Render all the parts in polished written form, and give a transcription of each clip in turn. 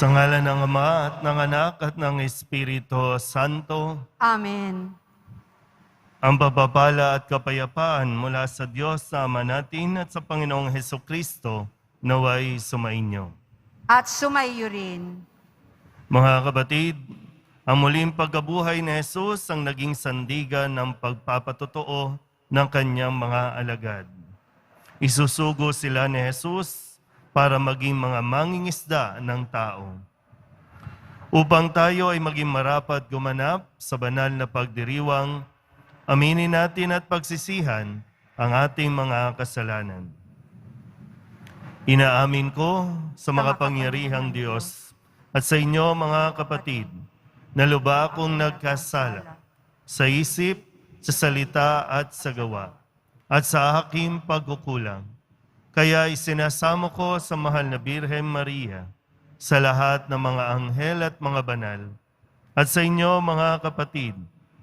Sa ngalan ng Ama at ng Anak at ng Espiritu Santo, Amen. ang pagpapala at kapayapaan mula sa Diyos na Ama natin at sa Panginoong Hesukristo naway sumainyo. At sumayo rin. Mga kapatid, ang muling pagkabuhay ni Jesus ang naging sandigan ng pagpapatotoo ng kanyang mga alagad. Isusugo sila ni Jesus para maging mga mangingisda ng tao. Upang tayo ay maging marapat gumanap sa banal na pagdiriwang, aminin natin at pagsisihan ang ating mga kasalanan. Inaamin ko sa makapangyarihang Diyos at sa inyo mga kapatid, na lubha akong nagkasala sa isip, sa salita at sa gawa, at sa aking pagkukulang. Kaya isinasamo ko sa mahal na Birhen Maria, sa lahat ng mga anghel at mga banal, at sa inyo mga kapatid,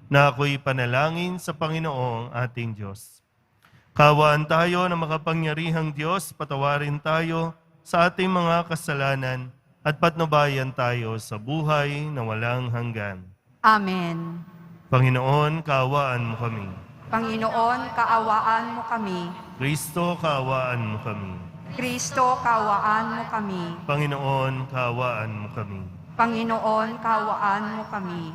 na ako'y panalangin sa Panginoong ating Diyos. Kawaan tayo ng makapangyarihang Diyos, patawarin tayo sa ating mga kasalanan at patnubayan tayo sa buhay na walang hanggan. Amen. Panginoon, kaawaan mo kami. Panginoon, kaawaan mo kami. Kristo, kaawaan mo kami. Kristo, kaawaan mo kami. Panginoon, kaawaan mo kami. Panginoon, kaawaan mo kami.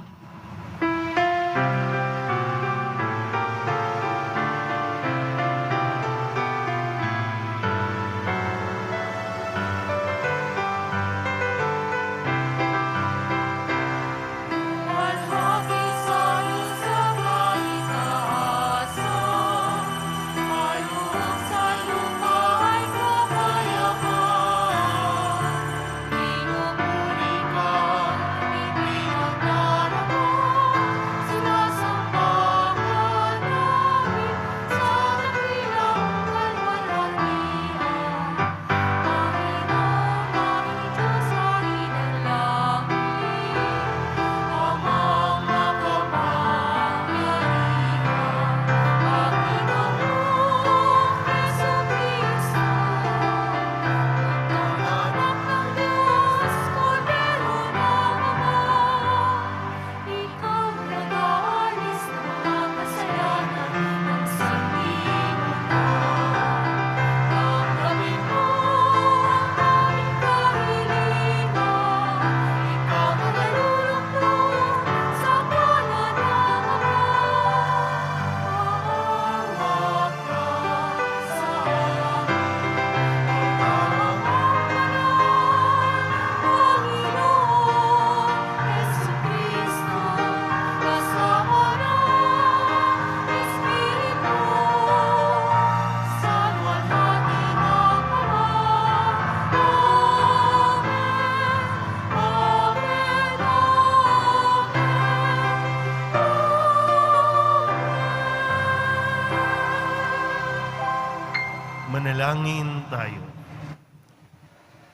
Manalangin tayo.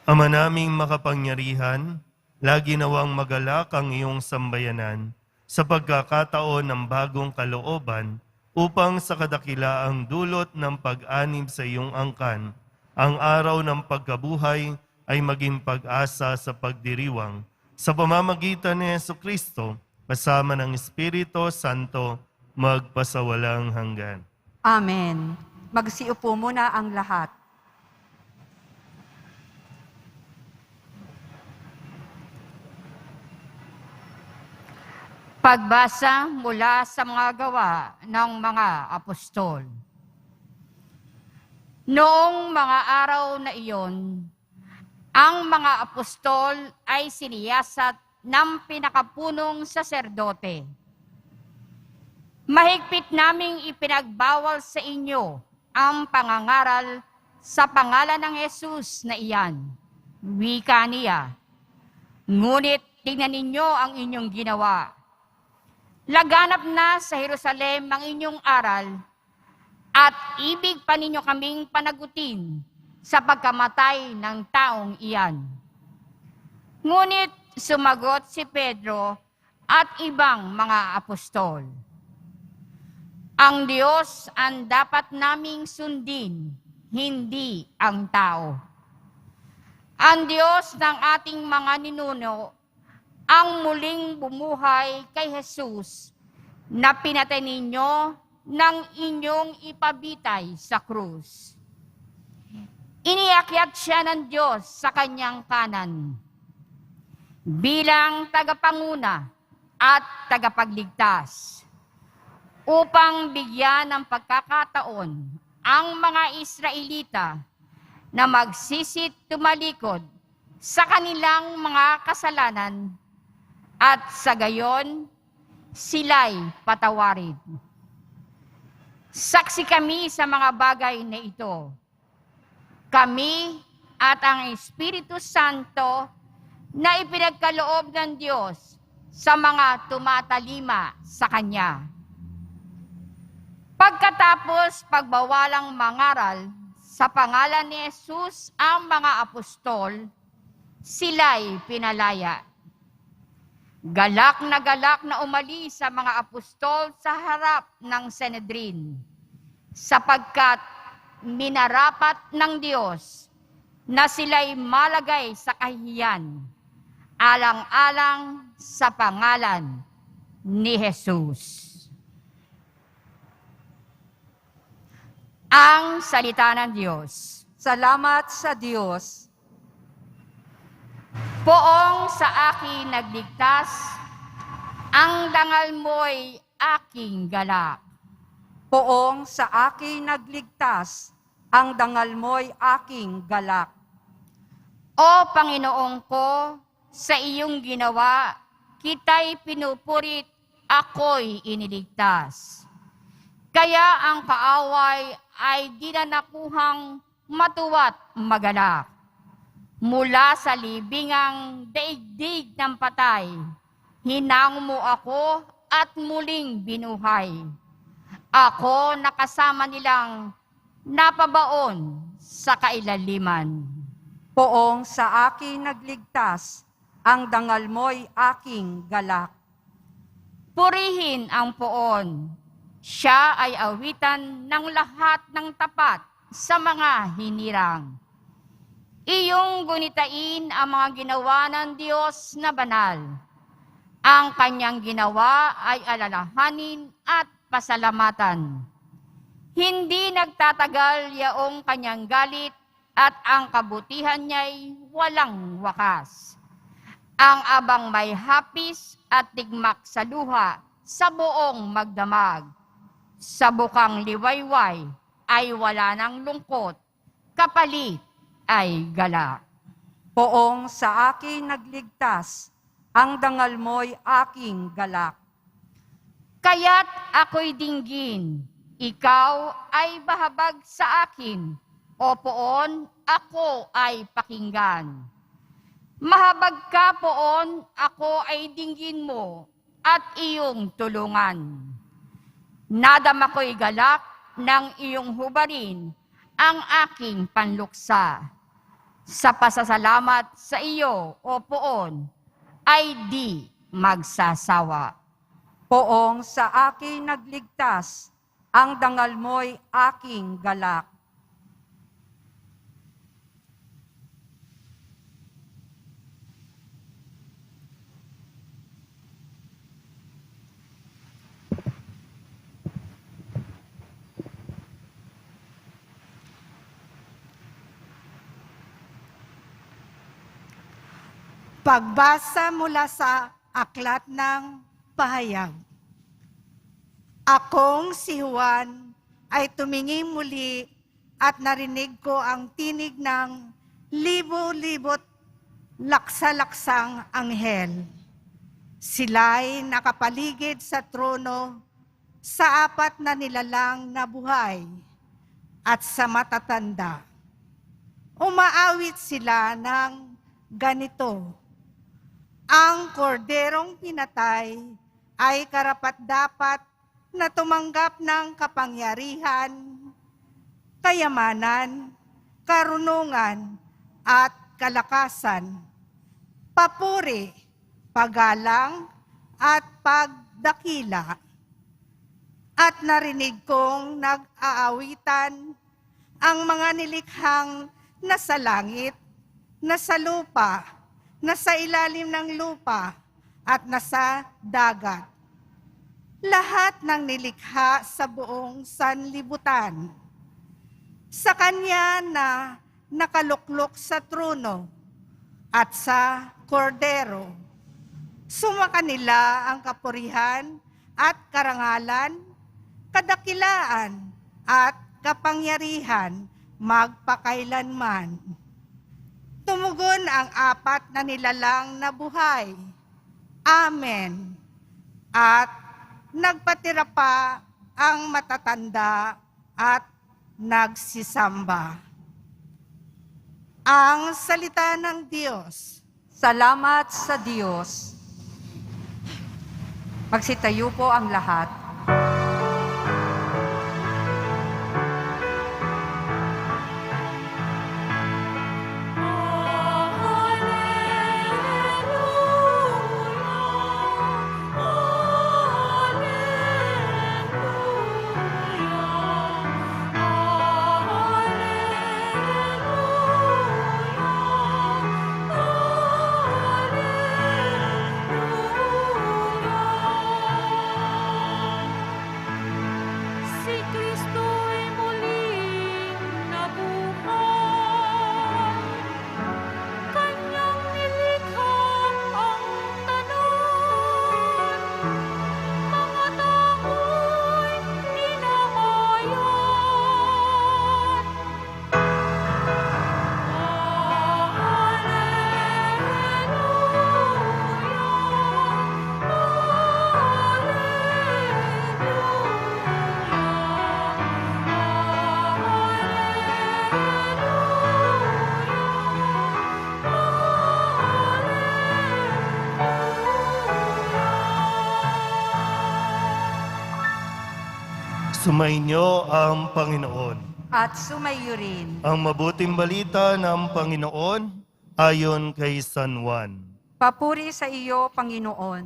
Ama naming makapangyarihan, lagi nawang magalak ang iyong sambayanan sa pagkakataon ng bagong kalooban upang sa kadakilaang dulot ng pag-anib sa iyong angkan, ang araw ng pagkabuhay ay maging pag-asa sa pagdiriwang sa pamamagitan ni Jesucristo kasama ng Espiritu Santo magpasawalang hanggan. Amen. Magsiupo muna ang lahat. Pagbasa mula sa mga gawa ng mga apostol. Noong mga araw na iyon, ang mga apostol ay siniyasat ng pinakapunong saserdote. Mahigpit naming ipinagbawal sa inyo ang pangangaral sa pangalan ng Jesus na iyan, wika niya. Ngunit tingnan ninyo ang inyong ginawa. Laganap na sa Jerusalem ang inyong aral at ibig pa ninyo kaming panagutin sa pagkamatay ng taong iyan. Ngunit sumagot si Pedro at ibang mga apostol. Ang Diyos ang dapat naming sundin, hindi ang tao. Ang Diyos ng ating mga ninuno ang muling bumuhay kay Jesus na pinatay ninyo ng inyong ipabitay sa krus. Iniakyat siya ng Diyos sa kanyang kanan bilang tagapanguna at tagapagligtas upang bigyan ng pagkakataon ang mga Israelita na magsisit tumalikod sa kanilang mga kasalanan at sa gayon sila'y patawarin. Saksi kami sa mga bagay na ito. Kami at ang Espiritu Santo na ipinagkaloob ng Diyos sa mga tumatalima sa Kanya. Pagkatapos pagbawalang mangaral sa pangalan ni Jesus ang mga apostol, sila'y pinalaya. Galak na umalis sa mga apostol sa harap ng Sanhedrin, sapagkat minarapat ng Diyos na sila'y malagay sa kahihiyan, alang-alang sa pangalan ni Jesus. Ang salita ng Diyos. Salamat sa Diyos. Poong sa akin nagligtas, ang dangal mo'y aking galak. Poong sa akin nagligtas, ang dangal mo'y aking galak. O Panginoon ko, sa iyong ginawa, kita'y pinupurit, ako'y iniligtas. Kaya ang kaaway ay di na nakuhang matuwa't magalak. Mula sa libingang daigdig ng patay, hinang mo ako at muling binuhay. Ako nakasama nilang napabaon sa kailaliman. Poong sa akin nagligtas, ang dangal mo'y aking galak. Purihin ang poon. Siya ay awitan ng lahat ng tapat sa mga hinirang. Iyong gunitain ang mga ginawa ng Diyos na banal. Ang kanyang ginawa ay alalahanin at pasalamatan. Hindi nagtatagal yaong kanyang galit at ang kabutihan niya'y walang wakas. Ang abang may hapis at tigmak sa luha sa buong magdamag. Sa bukang liwayway ay wala ng lungkot, kapalit ay galak. Poong sa akin nagligtas, ang dangal mo'y aking galak. Kaya't ako'y dinggin, ikaw ay bahabag sa akin, o poon, ako ay pakinggan. Mahabag ka poon, ako ay dinggin mo, at iyong tulungan. Nadama ko'y galak ng iyong hubarin ang aking panluksa. Sa pasasalamat sa iyo, o poon, ay di magsasawa. Poong sa akin nagligtas, ang dangal mo'y aking galak. Pagbasa mula sa Aklat ng Pahayag. Akong si Juan ay tumingin muli at narinig ko ang tinig ng libo-libot laksa-laksang anghel. Sila'y nakapaligid sa trono sa apat na nilalang na buhay at sa matatanda. Umaawit sila ng ganito. Ang korderong pinatay ay karapat-dapat na tumanggap ng kapangyarihan, kayamanan, karunungan, at kalakasan, papuri, paggalang, at pagdakila. At narinig kong nag-aawitan ang mga nilikhang nasa langit nasa lupa, nasa ilalim ng lupa, at nasa dagat. Lahat ng nilikha sa buong sanlibutan. Sa Kanya na nakaluklok sa trono at sa kordero, sumakanila ang kapurihan at karangalan, kadakilaan at kapangyarihan magpakailanman. Tumugon ang apat na nilalang na buhay. Amen. At nagpatira pa ang matatanda at nagsisamba. Ang salita ng Diyos. Salamat sa Diyos. Magsitayo po ang lahat. Si Kristo'y muling nabuhay, Kanyang nilikhang ang tanan, mga tao'y dinamayan. Sumainyo ang Panginoon. At sumayo rin. Ang mabuting balita ng Panginoon ayon kay San Juan. Papuri sa iyo, Panginoon.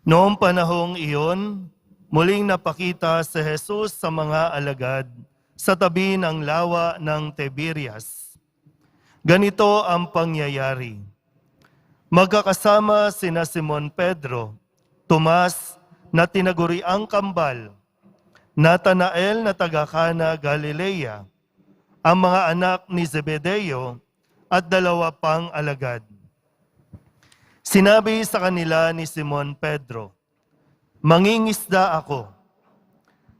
Noong panahong iyon, muling napakita si Jesus sa mga alagad sa tabi ng lawa ng Tiberias. Ganito ang pangyayari. Magkakasama sina Simon Pedro, Tomas na tinaguriang kambal, Natanael na taga-Kana Galilea, ang mga anak ni Zebedeo at 2 pang alagad. Sinabi sa kanila ni Simon Pedro, "Mangingisda ako."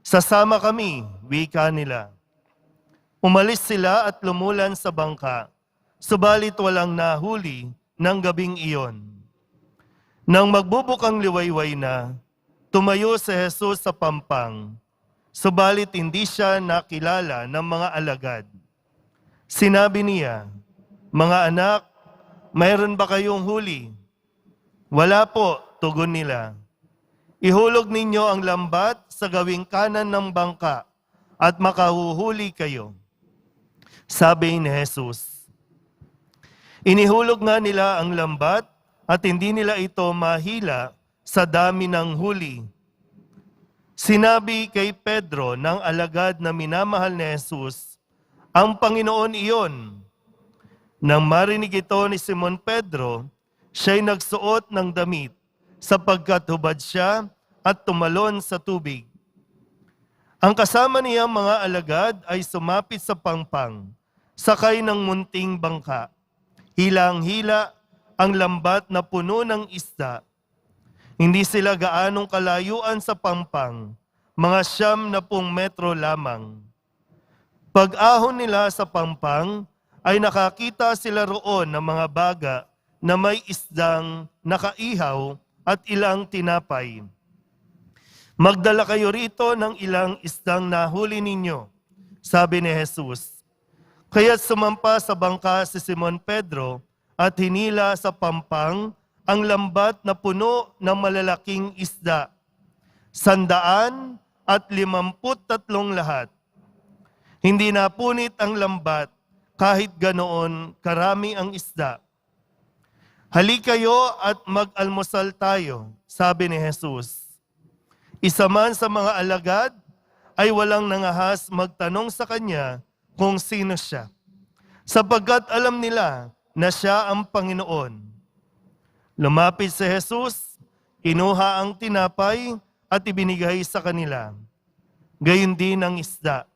"Sasama kami," wika nila. Umalis sila at lumulan sa bangka, subalit walang nahuli ng gabing iyon. Nang magbubukang liwayway na, tumayo si Jesus sa pampang, subalit hindi siya nakilala ng mga alagad. Sinabi niya, "Mga anak, mayroon ba kayong huli?" "Wala po," tugon nila. "Ihulog ninyo ang lambat sa gawing kanan ng bangka at makahuhuli kayo." Sabi ni Jesus. Inihulog nga nila ang lambat at hindi nila ito mahila sa dami ng huli. Sinabi kay Pedro ng alagad na minamahal ni Jesus, "Ang Panginoon iyon." Nang marinig ito ni Simon Pedro, siya'y nagsuot ng damit sapagkat hubad siya at tumalon sa tubig. Ang kasama niyang mga alagad ay sumapit sa pangpang, sakay ng munting bangka. Hilang-hila ang lambat na puno ng isda. Hindi sila gaanong kalayuan sa pampang, mga 90 metro lamang. Pag-ahon nila sa pampang, ay nakakita sila roon ng mga baga na may isdang nakaihaw at ilang tinapay. "Magdala kayo rito ng ilang isdang nahuli ninyo," sabi ni Jesus. Kaya't sumampa sa bangka si Simon Pedro at hinila sa pampang ang lambat na puno ng malalaking isda, 153 lahat. Hindi napunit ang lambat kahit ganoon karami ang isda. "Halika kayo at mag-almusal tayo," sabi ni Jesus. Isa man sa mga alagad ay walang nangahas magtanong sa kanya kung sino siya. sapagkat alam nila na siya ang Panginoon. Lumapit si Jesus, kinuha ang tinapay at ibinigay sa kanila. Gayon din ang isda.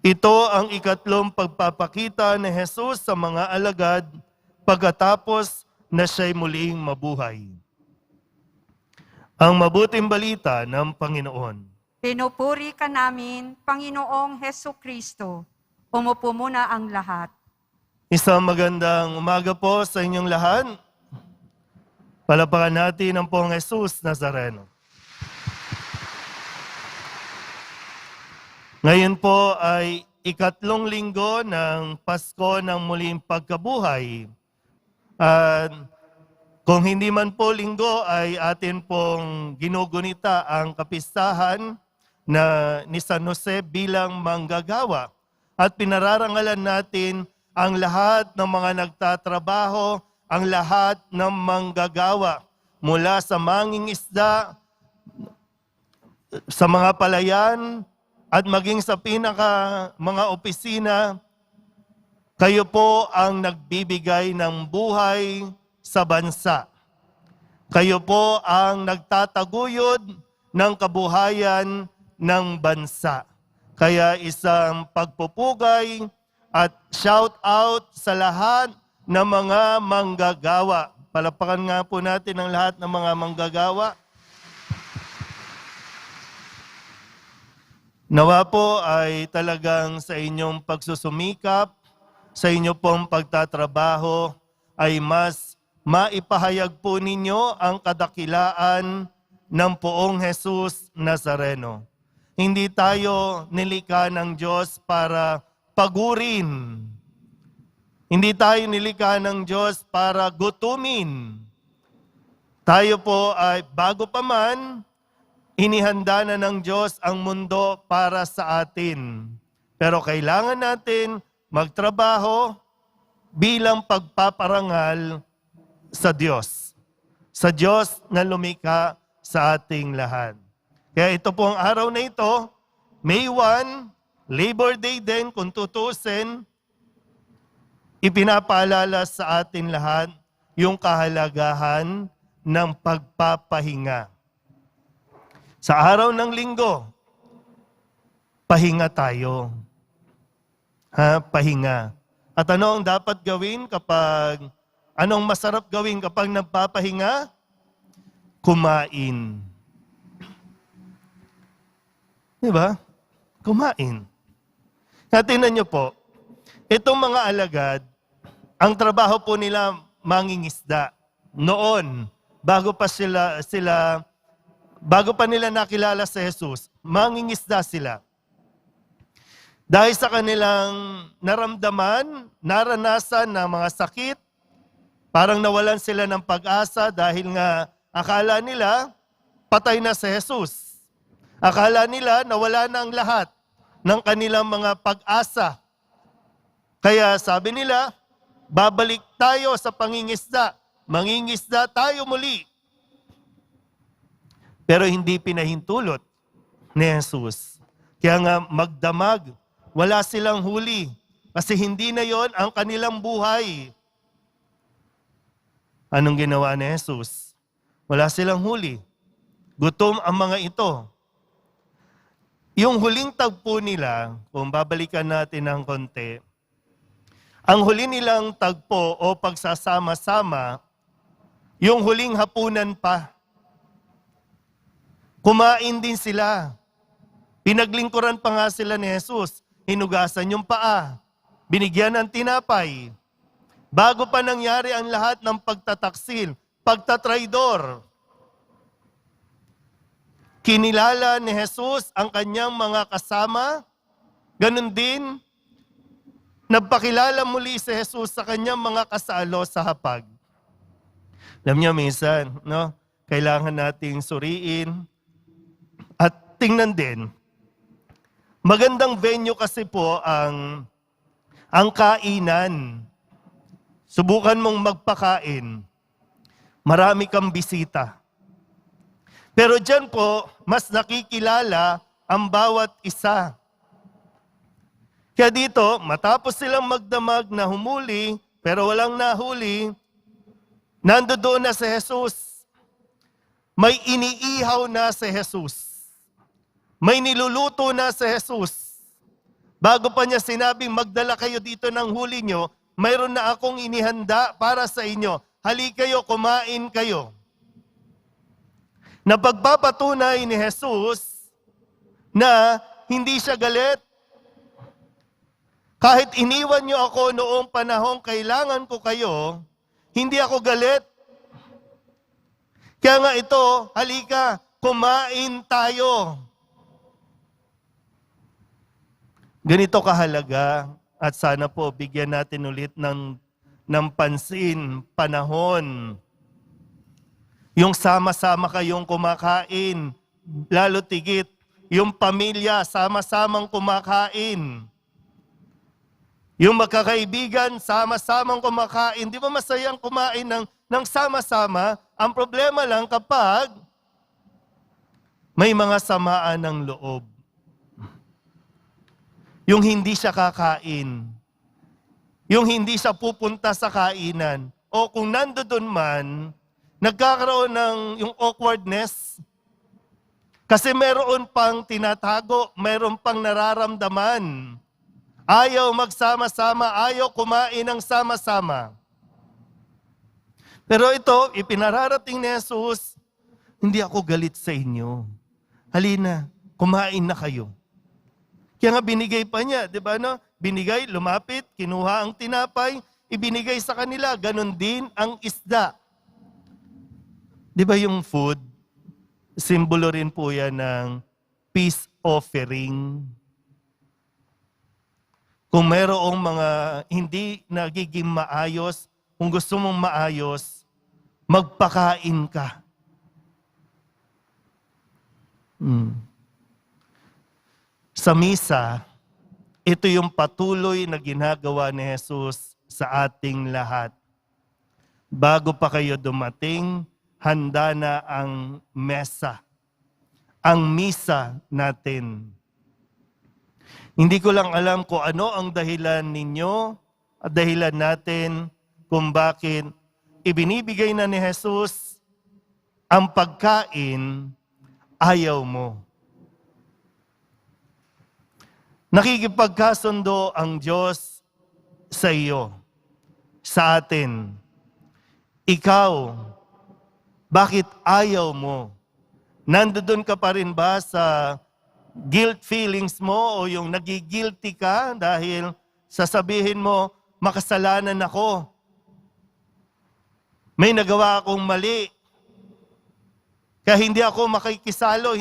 Ito ang ikatlong pagpapakita ni Jesus sa mga alagad pagkatapos na siya'y muling mabuhay. Ang mabuting balita ng Panginoon. Pinupuri ka namin, Panginoong Heso Kristo. Umupo muna ang lahat. Isang magandang umaga po sa inyong lahat. Palapakan natin ang Pong Jesus Nazareno. Ngayon po ay ikatlong linggo ng Pasko ng muling pagkabuhay. At kung hindi man po linggo ay atin pong ginugunita ang kapistahan ni San Jose bilang manggagawa. At pinararangalan natin ang lahat ng mga nagtatrabaho, ang lahat ng manggagawa mula sa mangingisda, sa mga palayan, at maging sa mga opisina. Kayo po ang nagbibigay ng buhay sa bansa. Kayo po ang nagtataguyod ng kabuhayan ng bansa. Kaya isang pagpupugay at shout out sa lahat ng mga manggagawa. Palapakan nga po natin ang lahat ng mga manggagawa. Nawa po ay talagang sa inyong pagsusumikap, sa inyo pong pagtatrabaho, ay mas maipahayag po ninyo ang kadakilaan ng Poong Jesus Nazareno. Hindi tayo nilikha ng Diyos para pagurin. Hindi tayo nilikha ng Diyos para gutumin. Tayo po ay bago pa man, inihanda na ng Diyos ang mundo para sa atin. Pero kailangan natin magtrabaho bilang pagpaparangal sa Diyos. Sa Diyos na lumikha sa ating lahat. Kaya ito po ang araw na ito, May 1, Labor Day din kung tutusin, ipinapaalala sa atin lahat yung kahalagahan ng pagpapahinga. Sa araw ng linggo, pahinga tayo. Pahinga. At ano ang dapat gawin anong masarap gawin kapag nagpapahinga? Kumain. Diba? Kumain. Tingnan niyo po, itong mga alagad, ang trabaho po nila mangingisda. Noon, bago pa nila nakilala si Jesus, mangingisda sila. Dahil sa kanilang naramdaman, naranasan na mga sakit, parang nawalan sila ng pag-asa dahil nga akala nila patay na si Jesus. Akala nila nawala na ang lahat ng kanilang mga pag-asa. Kaya sabi nila, babalik tayo sa pangingisda. Mangingisda tayo muli. Pero hindi pinahintulot ni Jesus. Kaya nga magdamag, wala silang huli. Kasi hindi na yon ang kanilang buhay. Anong ginawa ni Jesus? Wala silang huli. Gutom ang mga ito. Yung huling tagpo nila, kung babalikan natin ng konti, ang huli nilang tagpo o pagsasama-sama, yung huling hapunan pa. Kumain din sila. Pinaglingkuran pa nga sila ni Jesus. Hinugasan yung paa. Binigyan ng tinapay. Bago pa nangyari ang lahat ng pagtataksil, pagtatraidor. Kinilala ni Jesus ang kanyang mga kasama. Ganon din, nagpakilala muli si Jesus sa kanyang mga kasalo sa hapag. Alam niyo, minsan, kailangan nating suriin at tingnan din. Magandang venue kasi po ang kainan. Subukan mong magpakain. Marami kang bisita. Pero dyan po, mas nakikilala ang bawat isa. Kaya dito, matapos silang magdamag na humuli, pero walang nahuli, nandoon na si Jesus. May iniihaw na si Jesus. May niluluto na si Jesus. Bago pa niya sinabing, magdala kayo dito ng huli nyo, mayroon na akong inihanda para sa inyo. Hali kayo, kumain kayo. Napagpapatunay ni Jesus na hindi siya galit. Kahit iniwan niyo ako noong panahong kailangan ko kayo, hindi ako galit. Kaya nga ito, halika, kumain tayo. Ganito kahalaga at sana po bigyan natin ulit ng pansin, panahon. Yung sama-sama kayong kumakain, lalo tigit, yung pamilya sama-samang kumakain. Yung magkakaibigan, sama-samang kumakain. Di ba masayang kumain ng sama-sama? Ang problema lang kapag may mga samaan ng loob. Yung hindi siya kakain. Yung hindi siya pupunta sa kainan. O kung nandoon man, nagkakaroon ng yung awkwardness. Kasi meron pang tinatago, meron pang nararamdaman. Ayaw magsama-sama, ayaw kumain ng sama-sama. Pero ito, ipinararating ni Jesus, hindi ako galit sa inyo. Halina, kumain na kayo. Kaya nga binigay pa niya, di ba no? Binigay, lumapit, kinuha ang tinapay, ibinigay sa kanila. Ganon din ang isda. Di ba yung food, simbolo rin po yan ng peace offering. Kung mayroong mga hindi nagiging maayos, kung gusto mong maayos, magpakain ka. Sa misa, ito yung patuloy na ginagawa ni Jesus sa ating lahat. Bago pa kayo dumating, handa na ang mesa, ang misa natin. Hindi ko lang alam kung ano ang dahilan ninyo at dahilan natin kung bakit ibinibigay na ni Jesus ang pagkain, ayaw mo. Nakikipagkasundo ang Diyos sa iyo, sa atin. Ikaw, bakit ayaw mo? Nandoon ka pa rin ba sa guilt feelings mo o yung nagigilty ka dahil sasabihin mo, makasalanan ako. May nagawa akong mali. Kaya hindi ako makikisalo,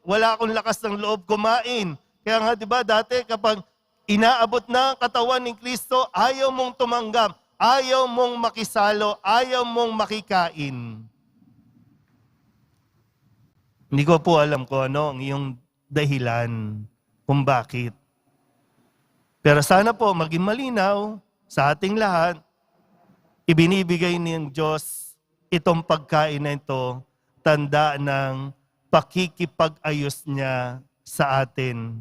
wala akong lakas ng loob kumain. Kaya nga 'di ba dati kapag inaabot na ang katawan ni Kristo, ayaw mong tumanggap, ayaw mong makisalo, ayaw mong makikain. Hindi ko po alam kung ano ang iyong dahilan kung bakit. Pero sana po maging malinaw sa ating lahat, ibinibigay ng Diyos itong pagkain na ito, tanda ng pakikipag-ayos niya sa atin.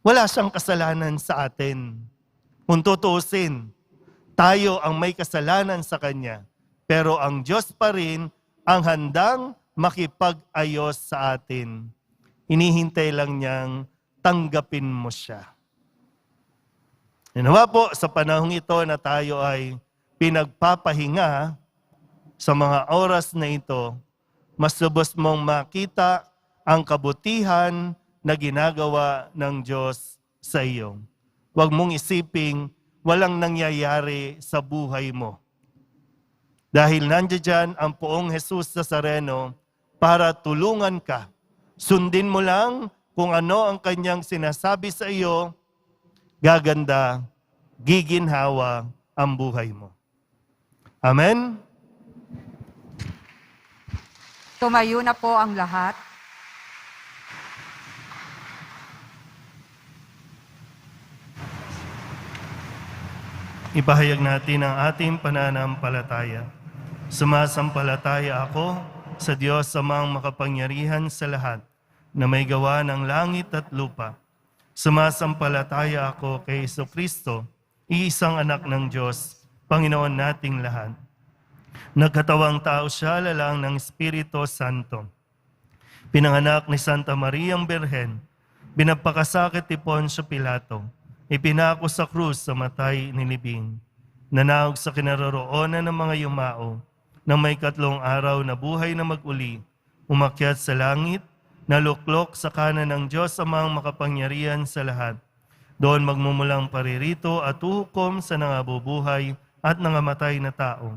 Wala siyang kasalanan sa atin. Kung tutuusin, tayo ang may kasalanan sa Kanya. Pero ang Diyos pa rin ang handang makipag-ayos sa atin. Hinihintay lang niyang tanggapin mo siya. Nawa po sa panahong ito na tayo ay pinagpapahinga sa mga oras na ito, mas lubos mong makita ang kabutihan na ginagawa ng Diyos sa iyo. Huwag mong isiping walang nangyayari sa buhay mo. Dahil nandiyan ang poong Jesus Nazareno para tulungan ka. Sundin mo lang kung ano ang kanyang sinasabi sa iyo, gaganda, giginhawa ang buhay mo. Amen? Tumayo na po ang lahat. Ipahayag natin ang ating pananampalataya. Sumasampalataya ako sa Diyos Amang makapangyarihan sa lahat, na may gawa ng langit at lupa. Sumasampalataya ako kay Kristo, iisang anak ng Diyos, Panginoon nating lahat. Nagkatawang tao siya, lalang ng Espiritu Santo. Pinanganak ni Santa Mariang Birhen, binapakasakit ni Poncio Pilato, ipinako sa krus sa matay ni Libing, nanawag sa kinaroroonan ng mga yumao, na may 3 araw na buhay na mag-uli, umakyat sa langit, naluklok sa kanan ng Diyos Amang makapangyarihan sa lahat. Doon magmumulang paririto at uhukom sa nangabubuhay at nangamatay na tao.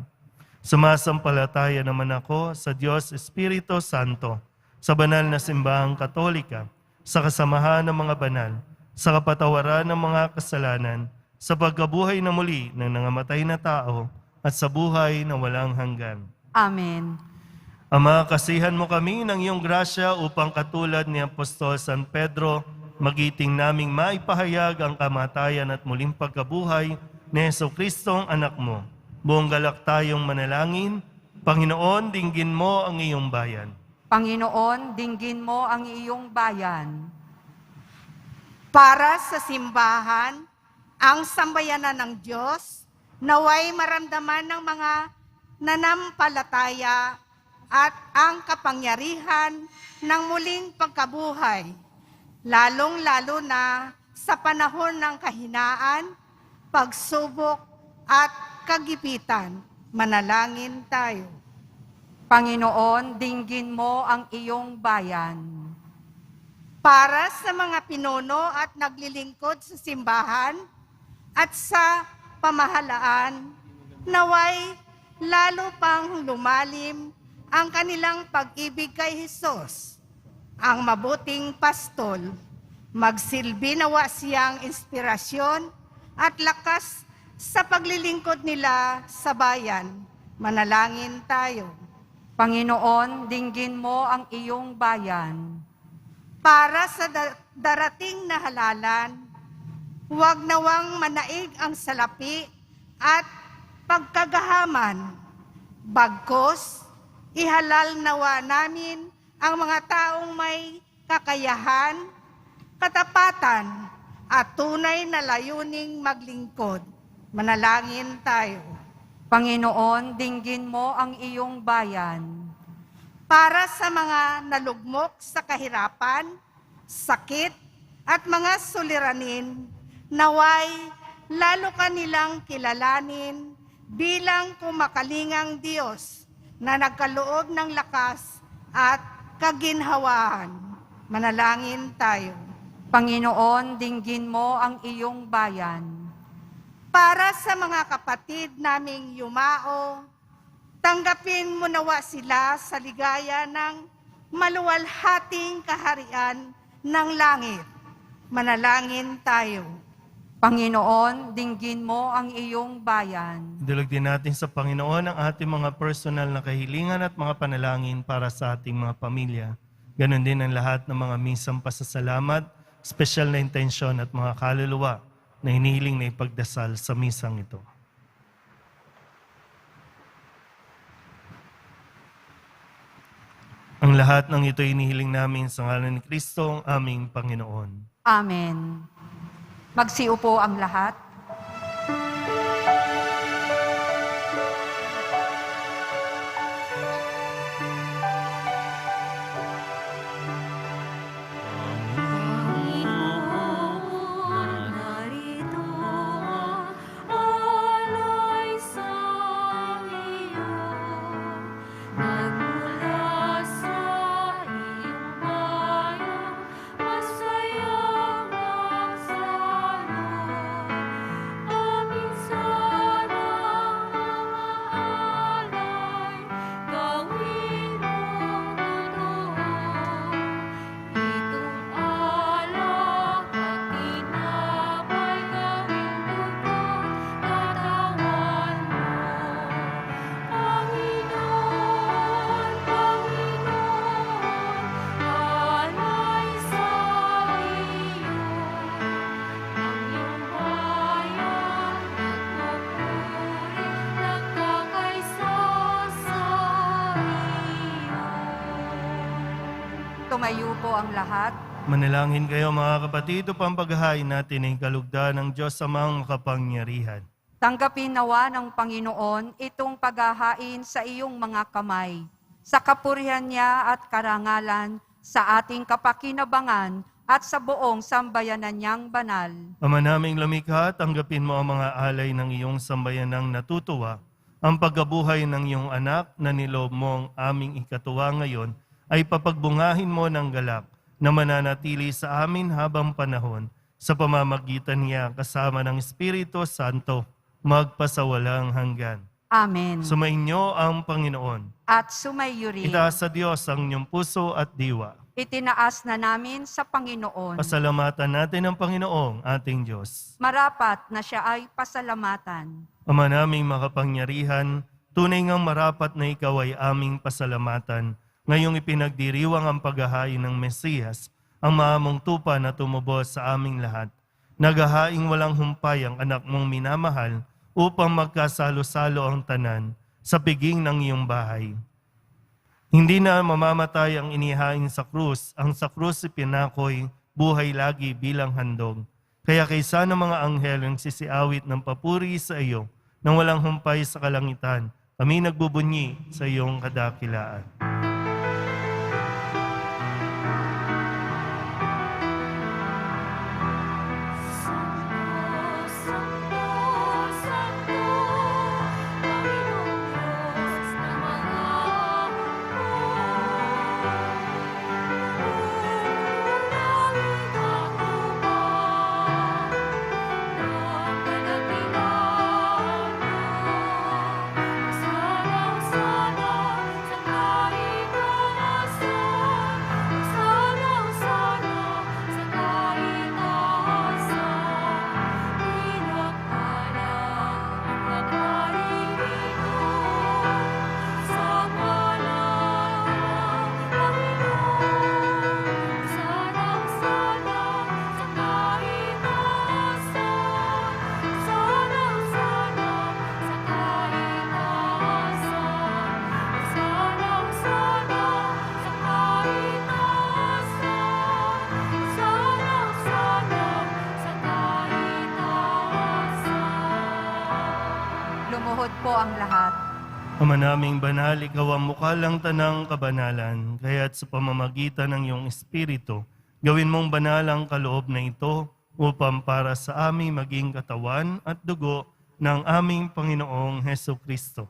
Sumasampalataya naman ako sa Diyos Espiritu Santo, sa banal na simbahang katolika, sa kasamahan ng mga banal, sa kapatawaran ng mga kasalanan, sa pagkabuhay na muli ng nangamatay na tao, at sa buhay na walang hanggan. Amen. Ama, kasihan mo kami ng iyong grasya upang katulad ni Apostol San Pedro, magiting naming maipahayag ang kamatayan at muling pagkabuhay ni Jesucristo ang anak mo. Buong galak tayong manalangin. Panginoon, dinggin mo ang iyong bayan. Panginoon, dinggin mo ang iyong bayan. Para sa simbahan, ang sambayanan ng Diyos, naway maramdaman ng mga nanampalataya at ang kapangyarihan ng muling pagkabuhay, lalong-lalo na sa panahon ng kahinaan, pagsubok at kagipitan. Manalangin tayo. Panginoon, dinggin mo ang iyong bayan. Para sa mga pinuno at naglilingkod sa simbahan at sa pamahalaan, naway lalo pang lumalim ang kanilang pag-ibig kay Hesus, ang mabuting pastol. Magsilbi nawa siyang inspirasyon at lakas sa paglilingkod nila sa bayan. Manalangin tayo. Panginoon, dinggin mo ang iyong bayan. Para sa darating na halalan, huwag nawang manaig ang salapi at pagkagahaman. Bagkus, ihalal nawa namin ang mga taong may kakayahan, katapatan, at tunay na layuning maglingkod. Manalangin tayo. Panginoon, dinggin mo ang iyong bayan. Para sa mga nalugmok sa kahirapan, sakit, at mga suliranin, naway lalo kanilang kilalanin bilang kumakalingang Diyos na nagkaloob ng lakas at kaginhawaan. Manalangin tayo. Panginoon, dinggin mo ang iyong bayan. Para sa mga kapatid naming yumao, tanggapin mo nawa sila sa ligaya ng maluwalhating kaharian ng langit. Manalangin tayo. Panginoon, dinggin mo ang iyong bayan. Idulog din natin sa Panginoon ang ating mga personal na kahilingan at mga panalangin para sa ating mga pamilya. Ganon din ang lahat ng mga misang pasasalamat, special na intensyon at mga kaluluwa na hinihiling na ipagdasal sa misang ito. Ang lahat ng ito hinihiling namin sa ngalan ni Kristo, ang aming Panginoon. Amen. Magsiupo ang lahat. Narito, alay sa iyo, nagmula sa iyong bayan, masayang nagsalo. Amin sanang mga alay, gawin mong totoo. Itong alak at tinapay gawing dugo't katawan mo. Panginoon, Panginoon, alay sa iyo. Ang iyong bayan nagpupuri, nagkakaisa sa iyo. Tumayo po ang lahat. Manalangin kayo mga kapatid upang paghahain natin ay kalugdan ng Diyos amang makapangyarihan. Tanggapin nawa ng Panginoon itong paghahain sa iyong mga kamay, sa kapurihan niya at karangalan, sa ating kapakinabangan at sa buong sambayanan niyang banal. Ama naming lumikha, tanggapin mo ang mga alay ng iyong sambayanang natutuwa. Ang pagkabuhay ng iyong anak na niloob mo ang aming ikatuwa ngayon ay papagbungahin mo ng galak na mananatili sa amin habang panahon sa pamamagitan niya kasama ng Espiritu Santo magpasawalang hanggan. Amen. Sumainyo ang Panginoon. At sumayo rin. Itaas sa Diyos ang inyong puso at diwa. Itinaas na namin sa Panginoon. Pasalamatan natin ang Panginoong ating Diyos. Marapat na siya ay pasalamatan. Ama naming makapangyarihan, tunay ngang marapat na ikaw ay aming pasalamatan. Ngayong ipinagdiriwang ang paghahain ng Mesiyas, ang maamong tupa na tumubos sa aming lahat. Naghahaing walang humpay ang anak mong minamahal upang magkasalo-salo ang tanan sa piging ng iyong bahay. Hindi na mamamatay ang inihain sa krus, ang sa krus ipinakoy buhay lagi bilang handog. Kaya kaysa ng mga anghel ang sisiawit ng papuri sa iyo nang walang humpay sa kalangitan, kami nagbubunyi sa iyong kadakilaan. Lumuhod po ang lahat. Ama naming banal, ikaw ang mukha lang tanang kabanalan, kaya't sa pamamagitan ng iyong Espiritu, gawin mong banal ang kaloob na ito upang para sa aming maging katawan at dugo ng aming Panginoong Heso Kristo.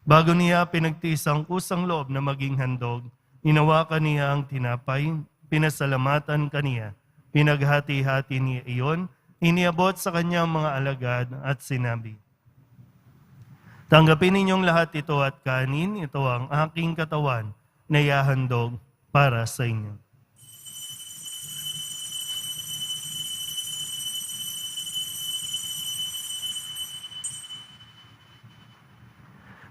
Bago niya pinagtiis ang kusang loob na maging handog, inawakan niya ang tinapay, pinasalamatan kaniya, pinaghati-hati niya iyon, iniabot sa kanyang mga alagad at sinabi, tanggapin ninyong lahat ito at kanin, ito ang aking katawan na ihahandog para sa inyo.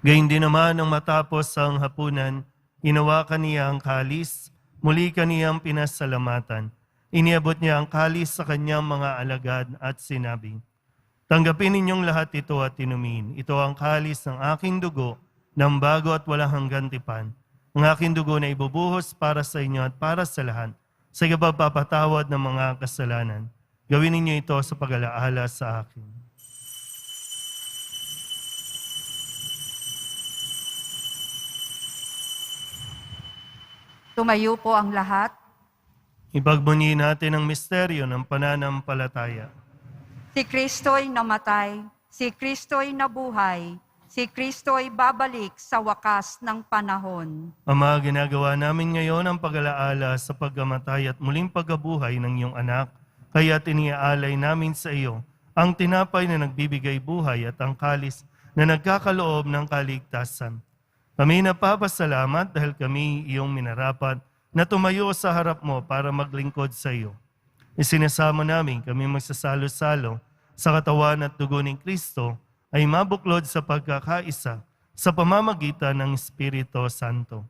Gayun din naman nang matapos ang hapunan, inawakan niya ang kalis, muli kaniyang pinasalamatan. Iniabot niya ang kalis sa kanyang mga alagad at sinabi, tanggapin ninyong lahat ito at inumin. Ito ang kalis ng aking dugo, ng bago at walang hanggang tipan. Ang aking dugo na ibubuhos para sa inyo at para sa lahat, sa ikapagpapatawad ng mga kasalanan. Gawin ninyo ito sa pag-alaala sa akin. Tumayo po ang lahat. Ipagbunyi natin ang misteryo ng pananampalataya. Si Kristo'y namatay, si Kristo'y nabuhay, si Kristo'y babalik sa wakas ng panahon. Ama, ginagawa namin ngayon ang pag-alaala sa pagkamatay at muling pagkabuhay ng iyong anak, kaya tiniaalay namin sa iyo ang tinapay na nagbibigay buhay at ang kalis na nagkakaloob ng kaligtasan. Kami napapasalamat dahil kami iyong minarapat na tumayo sa harap mo para maglingkod sa iyo. Isinasamo namin kami magsasalo-salo sa katawan at dugo ni Kristo ay mabuklod sa pagkakaisa sa pamamagitan ng Espiritu Santo.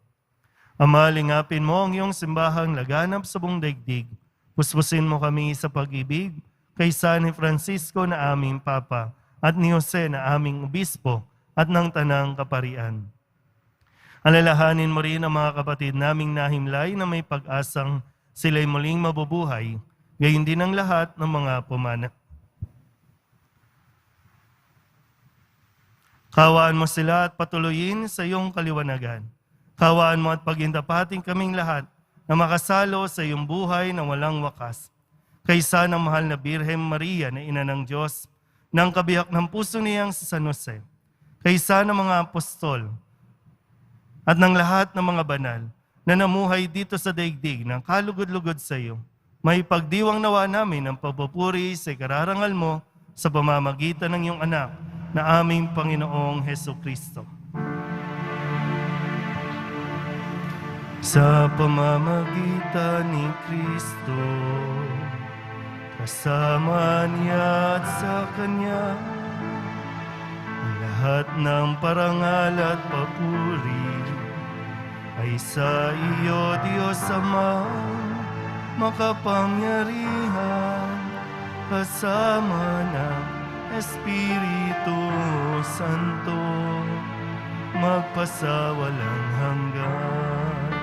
Ama, lingapin mo ang iyong simbahang laganap sa buong daigdig. Puspusin mo kami sa pag-ibig kay San Francisco na aming Papa at ni Jose na aming Obispo at ng Tanang Kaparian. Alalahanin mo rin ang mga kapatid naming nahimlay na may pag-asang sila'y muling mabubuhay, gayon din ang lahat ng mga pumana. Kawaan mo sila at patuloyin sa iyong kaliwanagan. Kawaan mo at pagindapating kaming lahat na makasalo sa iyong buhay na walang wakas. Kaysa ng mahal na Birhen Maria na ina ng Diyos, ng kabiyak ng puso niyang si San Jose, kaysa ng mga apostol, at ng lahat ng mga banal na namuhay dito sa daigdig ng kalugod-lugod sa iyo, may pagdiwang nawa namin ang pagpupuri sa ikararangal mo sa pamamagitan ng iyong anak na aming Panginoong Hesukristo. Sa pamamagitan ni Kristo, kasama niya at sa Kanya, ang lahat ng parangal at papuri ay sa iyo, Diyos Ama, makapangyarihan, kasama ng Espiritu Santo, magpasawalang hanggan.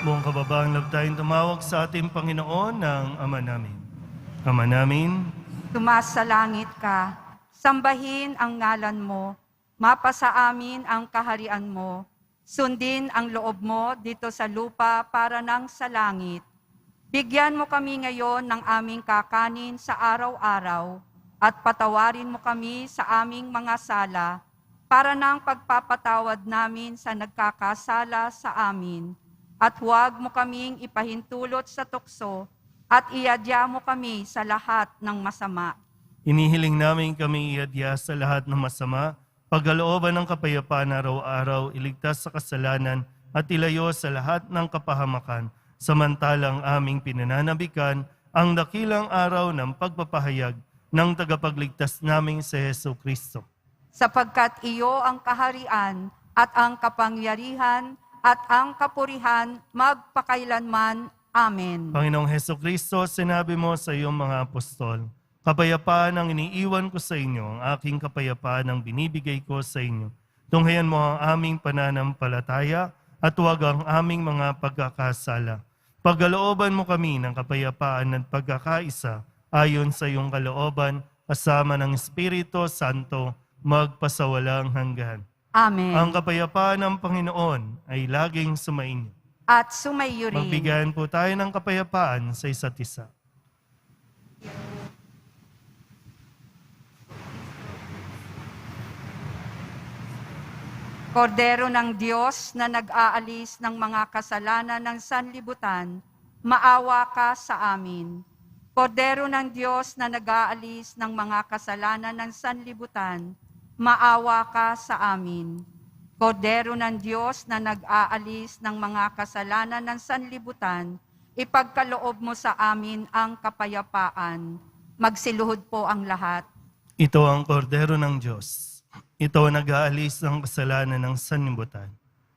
Buong kababang loob tayong tumawag sa ating Panginoon ng Ama namin. Ama namin, Tumaas sa langit ka, sambahin ang ngalan mo, mapasa amin ang kaharian mo, sundin ang loob mo dito sa lupa para nang sa langit. Bigyan mo kami ngayon ng aming kakanin sa araw-araw, at patawarin mo kami sa aming mga sala, para nang pagpapatawad namin sa nagkakasala sa amin. At huwag mo kaming ipahintulot sa tukso, at iadya mo kami sa lahat ng masama. inihiling namin kami iadya sa lahat ng masama, pagkalooban ng kapayapaan araw-araw, iligtas sa kasalanan at ilayo sa lahat ng kapahamakan, samantalang aming pinananabikan ang dakilang araw ng pagpapahayag ng tagapagligtas naming si Hesukristo. Sapagkat iyo ang kaharian at ang kapangyarihan at ang kapurihan magpakailanman. Amen. Panginoong Hesukristo, sinabi mo sa iyong mga apostol, kapayapaan ang iniiwan ko sa inyo, ang aking kapayapaan ang binibigay ko sa inyo. Tunghayan mo ang aming pananampalataya at huwag ang aming mga pagkakasala. Pagkalooban mo kami ng kapayapaan at pagkakaisa ayon sa iyong kalooban, kasama ng Espiritu Santo, magpasawalang hanggan. Amen. Ang kapayapaan ng Panginoon ay laging sumainyo. At sumayo rin. Magbigayan po tayo ng kapayapaan sa isa't isa. Kordero ng Diyos na nag-aalis ng mga kasalanan ng sanlibutan, maawa ka sa amin. Kordero ng Diyos na nag-aalis ng mga kasalanan ng sanlibutan, maawa ka sa amin. Kordero ng Diyos na nag-aalis ng mga kasalanan ng sanlibutan, ipagkaloob mo sa amin ang kapayapaan. Magsiluhod po ang lahat. Ito ang kordero ng Diyos. Ito ang nag-aalis ng kasalanan ng sanlibutan.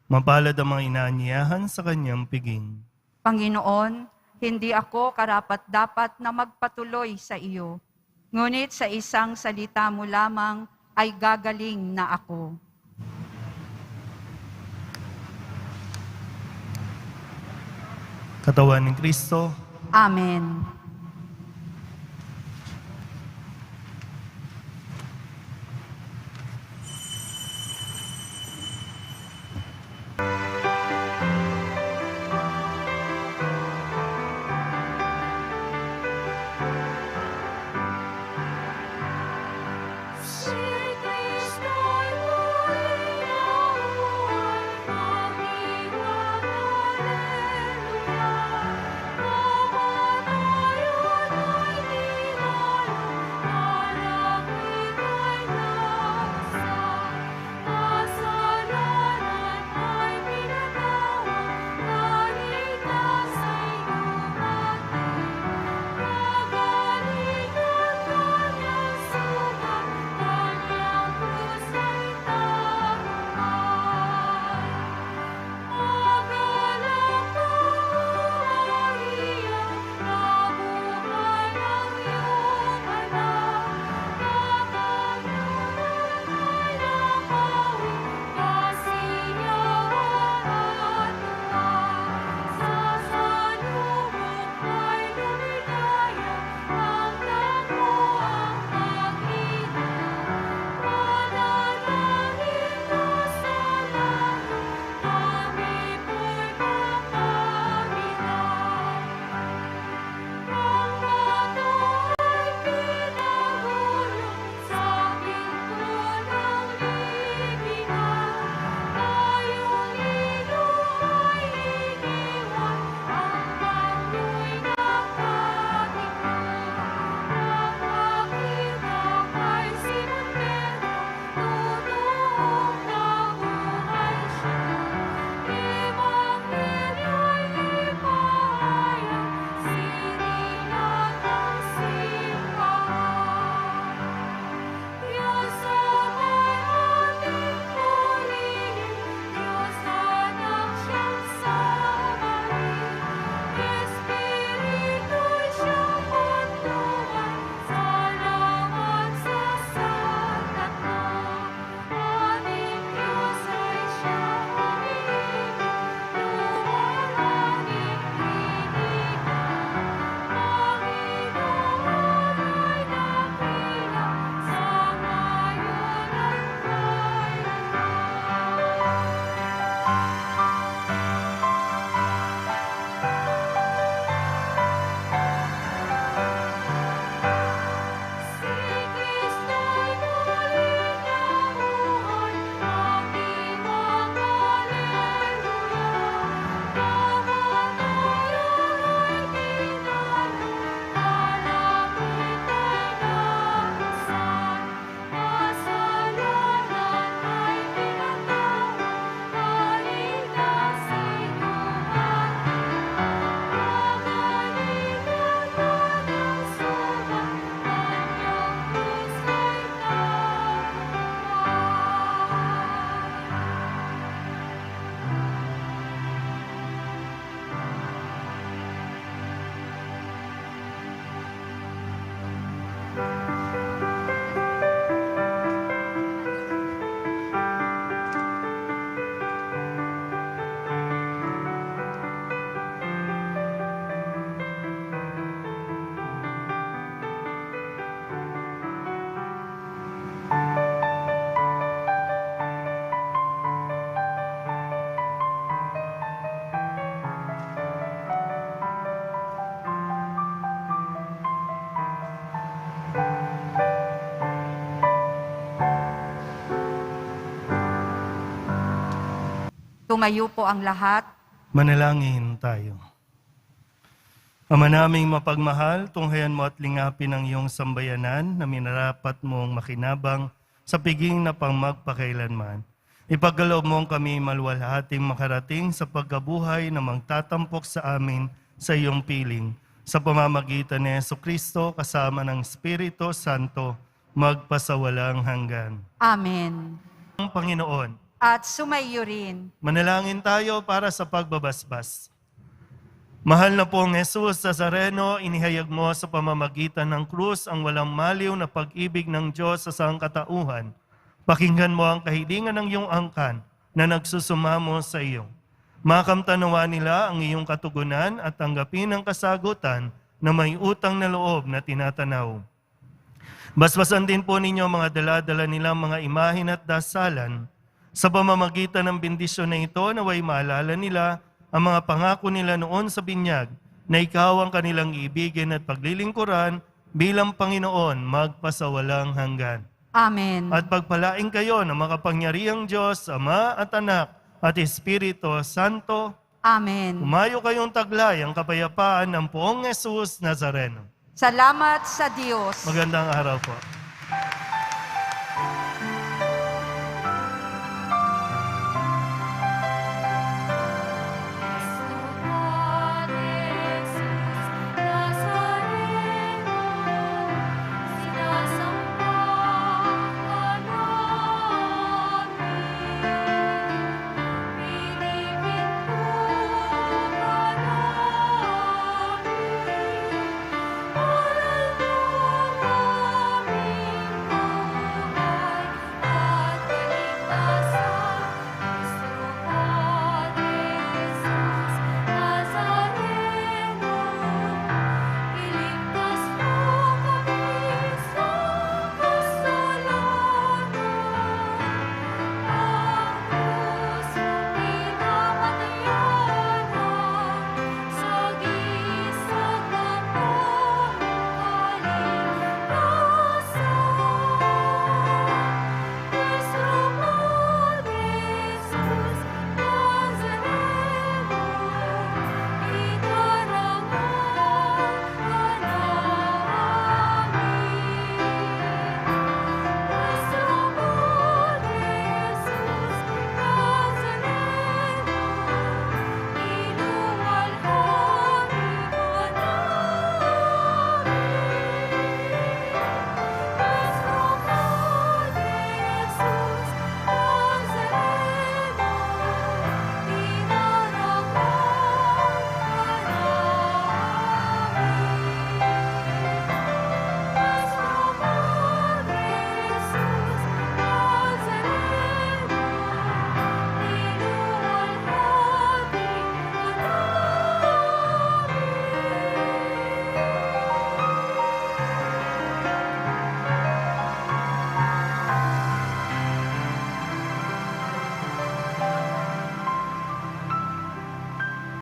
Mapalad ang mga inaanyayahan sa kanyang piging. Panginoon, hindi ako karapat-dapat na magpatuloy sa iyo. Ngunit sa isang salita mo lamang ay gagaling na ako. Katawan ng Kristo, Amen. Si Kristo'y muli namuhay, pag-iwan, Alleluia. Namatay Tumayo po ang lahat. Manalangin tayo. Ama naming mapagmahal, tunghayan mo at lingapin ang iyong sambayanan na minarapat mong makinabang sa piging na pangmagpakailanman. Ipagkaloob mong kami maluwalhating makarating sa pagkabuhay na magtatampok sa amin sa iyong piling. Sa pamamagitan ni Jesucristo kasama ng Espiritu Santo, magpasawalang hanggan. Amen. Ang Panginoon, At sumayo rin. manalangin tayo para sa pagbabasbas. Mahal na pong Jesus Nazareno, inihayag mo sa pamamagitan ng krus ang walang maliw na pag-ibig ng Diyos sa sangkatauhan. Pakinggan mo ang kahilingan ng iyong angkan na nagsusumamo sa iyo. Makamtanawa nila ang iyong katugunan at tanggapin ang kasagutan na may utang na loob na tinatanaw. Basbasan din po ninyo mga dala-dala nilang mga imahin at dasalan. Sa pamamagitan ng bendisyon na ito, naway maalala nila ang mga pangako nila noon sa binyag na ikaw ang kanilang ibigin at paglilingkuran bilang Panginoon magpasawalang hanggan. Amen. At pagpalaing kayo ng makapangyarihang Diyos, Ama at Anak at Espiritu Santo, Amen. umayo kayong taglay ang kapayapaan ng poong Jesus Nazareno. Salamat sa Diyos. Magandang araw po.